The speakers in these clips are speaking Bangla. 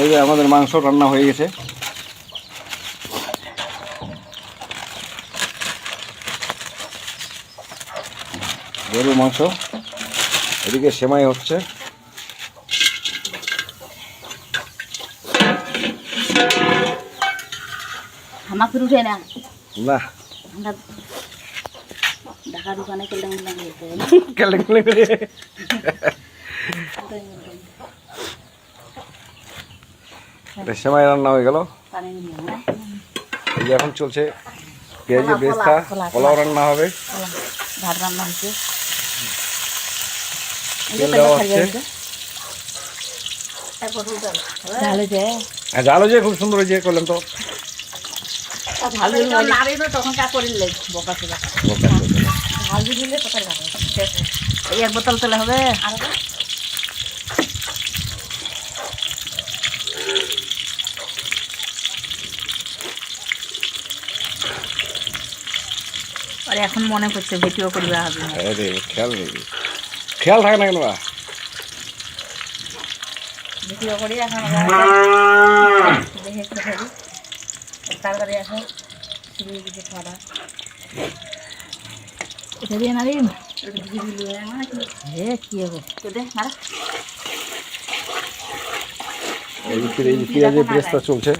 এই যে আমাদের মাংস রান্না হয়ে গেছে। গরুর মাংস, এদিকে সেমাই হচ্ছে। আমাকে উঠে না না ঢাকা দোকানে কেলেং সেমাই রান্না হয়ে গেল। এই যে এখন চলছে পেঁয়াজি বেস্তা, পোলাও রান্না হবে, ভাত রান্না হচ্ছে, তেল দেওয়া হচ্ছে। জাল হয়েছে, খুব সুন্দর হয়েছে। করলাম তো এক বোতল তেলে হবে। আর এখন মনে করছে ভিডিও করবে হবে, খেয়াল থাকে না কেন ভিডিও করি এখন দেখে তাড়াতাড়ি আসে দিকে খাওয়া এটা দিয়ে না দিন কি হবে পেঁয়াজের বেস্তা চলছে।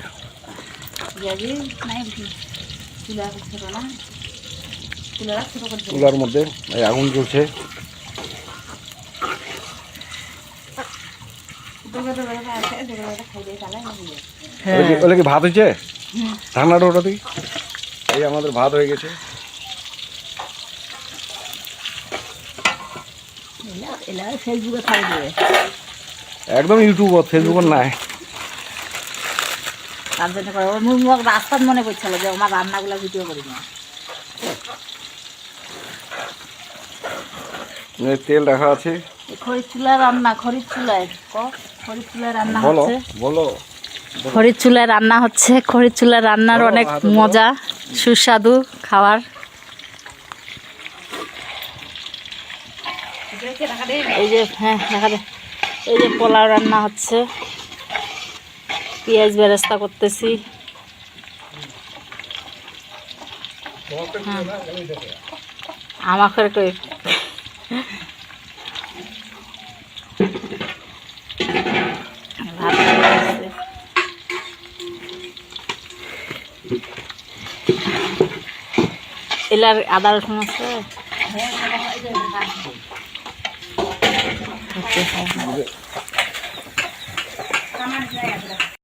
চুলার মধ্যে আগুন জ্বলছে। ওগুলো কি ভাত হয়েছে? ঠান্ডাটা ওটা তুই, এই আমাদের ভাত হয়ে গেছে। ফেসবুকে ছাড়ি দেবে একদম ইউটিউব, ফেসবুক নাই। তার জন্য রাস্তার মনে পড়ছিল যে আমার রান্নাগুলো ভিডিও করি না। তেল রাখা আছে, খড়ির চুলায় রান্না, খড়ির চুলায় রান্না হচ্ছে। বলো খড়ির চুলায় রান্না হচ্ছে। খড়ির চুলায় রান্নার অনেক মজা, সুস্বাদু খাবার। এই যে এই যে পোলাও রান্না হচ্ছে, পেঁয়াজ বেরেস্তা করতেছি। আমাকে কই এলার আদা রসুন আছে।